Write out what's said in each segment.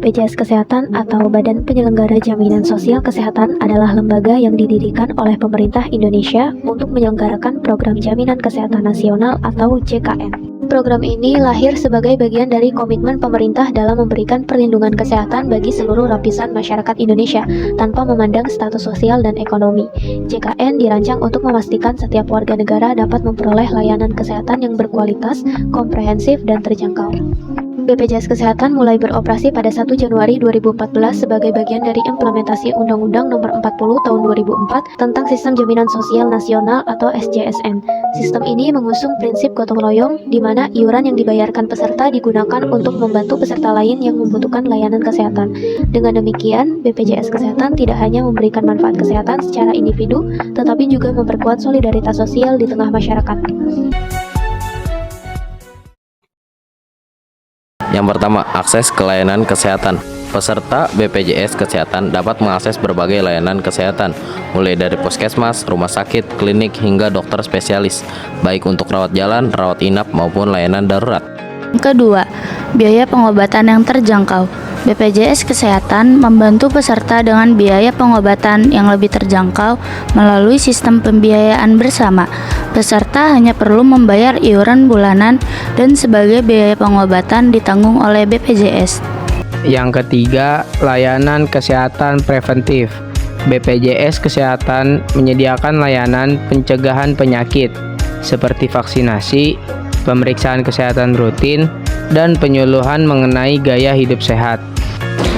BPJS Kesehatan atau Badan Penyelenggara Jaminan Sosial Kesehatan adalah lembaga yang didirikan oleh pemerintah Indonesia untuk menyelenggarakan program Jaminan Kesehatan Nasional atau JKN. Program ini lahir sebagai bagian dari komitmen pemerintah dalam memberikan perlindungan kesehatan bagi seluruh lapisan masyarakat Indonesia tanpa memandang status sosial dan ekonomi. JKN dirancang untuk memastikan setiap warga negara dapat memperoleh layanan kesehatan yang berkualitas, komprehensif, dan terjangkau. BPJS Kesehatan mulai beroperasi pada 1 Januari 2014 sebagai bagian dari implementasi Undang-Undang Nomor 40 Tahun 2004 tentang Sistem Jaminan Sosial Nasional atau SJSN. Sistem ini mengusung prinsip gotong royong, di mana iuran yang dibayarkan peserta digunakan untuk membantu peserta lain yang membutuhkan layanan kesehatan. Dengan demikian, BPJS Kesehatan tidak hanya memberikan manfaat kesehatan secara individu, tetapi juga memperkuat solidaritas sosial di tengah masyarakat. Yang pertama, akses ke layanan kesehatan. Peserta BPJS Kesehatan dapat mengakses berbagai layanan kesehatan, mulai dari puskesmas, rumah sakit, klinik, hingga dokter spesialis, baik untuk rawat jalan, rawat inap, maupun layanan darurat. Kedua, biaya pengobatan yang terjangkau. BPJS Kesehatan membantu peserta dengan biaya pengobatan yang lebih terjangkau melalui sistem pembiayaan bersama. Peserta hanya perlu membayar iuran bulanan dan sebagai biaya pengobatan ditanggung oleh BPJS. Yang ketiga, layanan kesehatan preventif. BPJS Kesehatan menyediakan layanan pencegahan penyakit seperti vaksinasi, pemeriksaan kesehatan rutin, dan penyuluhan mengenai gaya hidup sehat.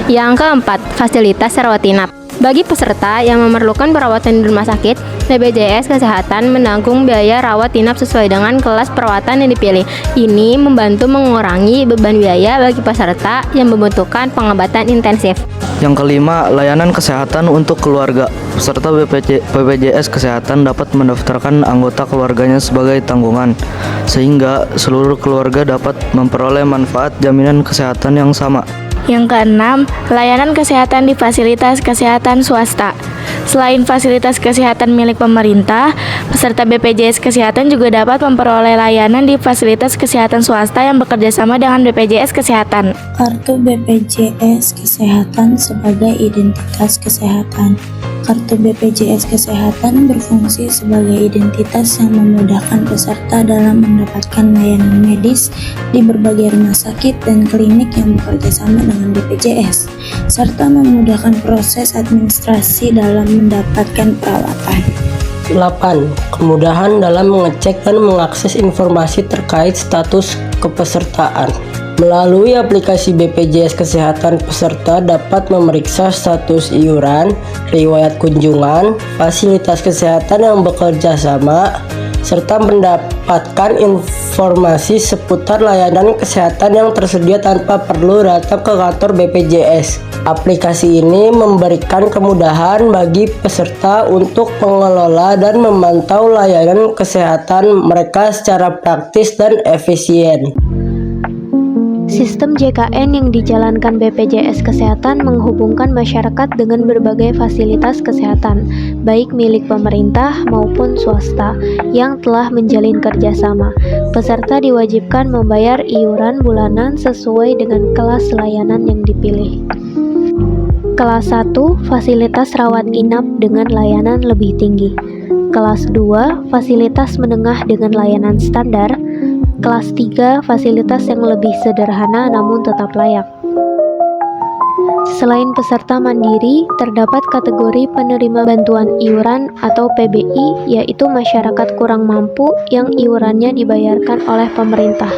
Yang keempat, fasilitas rawat inap. Bagi peserta yang memerlukan perawatan di rumah sakit, BPJS Kesehatan menanggung biaya rawat inap sesuai dengan kelas perawatan yang dipilih. Ini membantu mengurangi beban biaya bagi peserta yang membutuhkan pengobatan intensif. Yang kelima, layanan kesehatan untuk keluarga. Peserta BPJS Kesehatan dapat mendaftarkan anggota keluarganya sebagai tanggungan, sehingga seluruh keluarga dapat memperoleh manfaat jaminan kesehatan yang sama. Yang keenam, layanan kesehatan di fasilitas kesehatan swasta. Selain fasilitas kesehatan milik pemerintah, peserta BPJS Kesehatan juga dapat memperoleh layanan di fasilitas kesehatan swasta yang bekerja sama dengan BPJS Kesehatan. Kartu BPJS Kesehatan sebagai identitas kesehatan. Kartu BPJS Kesehatan berfungsi sebagai identitas yang memudahkan peserta dalam mendapatkan layanan medis di berbagai rumah sakit dan klinik yang bekerja sama dengan BPJS, serta memudahkan proses administrasi dalam mendapatkan perawatan. 8. Kemudahan dalam mengecek dan mengakses informasi terkait status kepesertaan. Melalui aplikasi BPJS Kesehatan, peserta dapat memeriksa status iuran, riwayat kunjungan, fasilitas kesehatan yang bekerja sama, serta mendapatkan informasi seputar layanan kesehatan yang tersedia tanpa perlu datang ke kantor BPJS. Aplikasi ini memberikan kemudahan bagi peserta untuk mengelola dan memantau layanan kesehatan mereka secara praktis dan efisien. Sistem JKN yang dijalankan BPJS Kesehatan menghubungkan masyarakat dengan berbagai fasilitas kesehatan, baik milik pemerintah maupun swasta, yang telah menjalin kerjasama. Peserta diwajibkan membayar iuran bulanan sesuai dengan kelas layanan yang dipilih. Kelas 1, fasilitas rawat inap dengan layanan lebih tinggi. Kelas 2, fasilitas menengah dengan layanan standar. Kelas 3, fasilitas yang lebih sederhana namun tetap layak. Selain peserta mandiri, terdapat kategori penerima bantuan iuran atau PBI, yaitu masyarakat kurang mampu yang iurannya dibayarkan oleh pemerintah.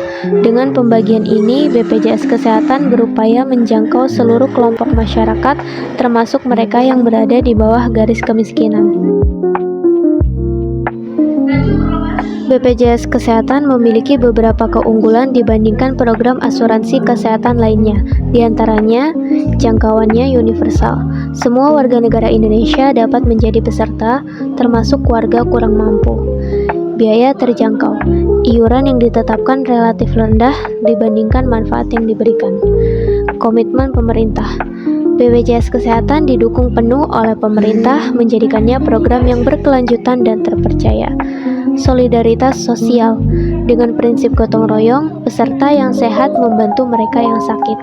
Dengan pembagian ini, BPJS Kesehatan berupaya menjangkau seluruh kelompok masyarakat, termasuk mereka yang berada di bawah garis kemiskinan. BPJS Kesehatan memiliki beberapa keunggulan dibandingkan program asuransi kesehatan lainnya. Di antaranya, jangkauannya universal. Semua warga negara Indonesia dapat menjadi peserta, termasuk warga kurang mampu. Biaya terjangkau. Iuran yang ditetapkan relatif rendah dibandingkan manfaat yang diberikan. Komitmen pemerintah. BPJS Kesehatan didukung penuh oleh pemerintah menjadikannya program yang berkelanjutan dan terpercaya. Solidaritas sosial. Dengan prinsip gotong royong, peserta yang sehat membantu mereka yang sakit.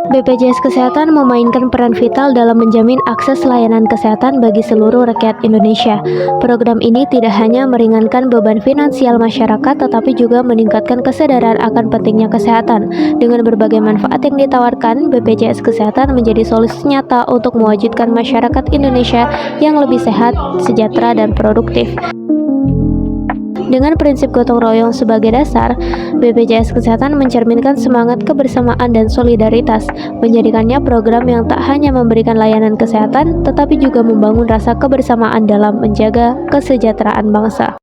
BPJS Kesehatan memainkan peran vital dalam menjamin akses layanan kesehatan bagi seluruh rakyat Indonesia. Program ini tidak hanya meringankan beban finansial masyarakat, tetapi juga meningkatkan kesadaran akan pentingnya kesehatan. Dengan berbagai manfaat yang ditawarkan, BPJS Kesehatan menjadi solusi nyata untuk mewujudkan masyarakat Indonesia yang lebih sehat, sejahtera, dan produktif. Dengan prinsip gotong royong sebagai dasar, BPJS Kesehatan mencerminkan semangat kebersamaan dan solidaritas, menjadikannya program yang tak hanya memberikan layanan kesehatan, tetapi juga membangun rasa kebersamaan dalam menjaga kesejahteraan bangsa.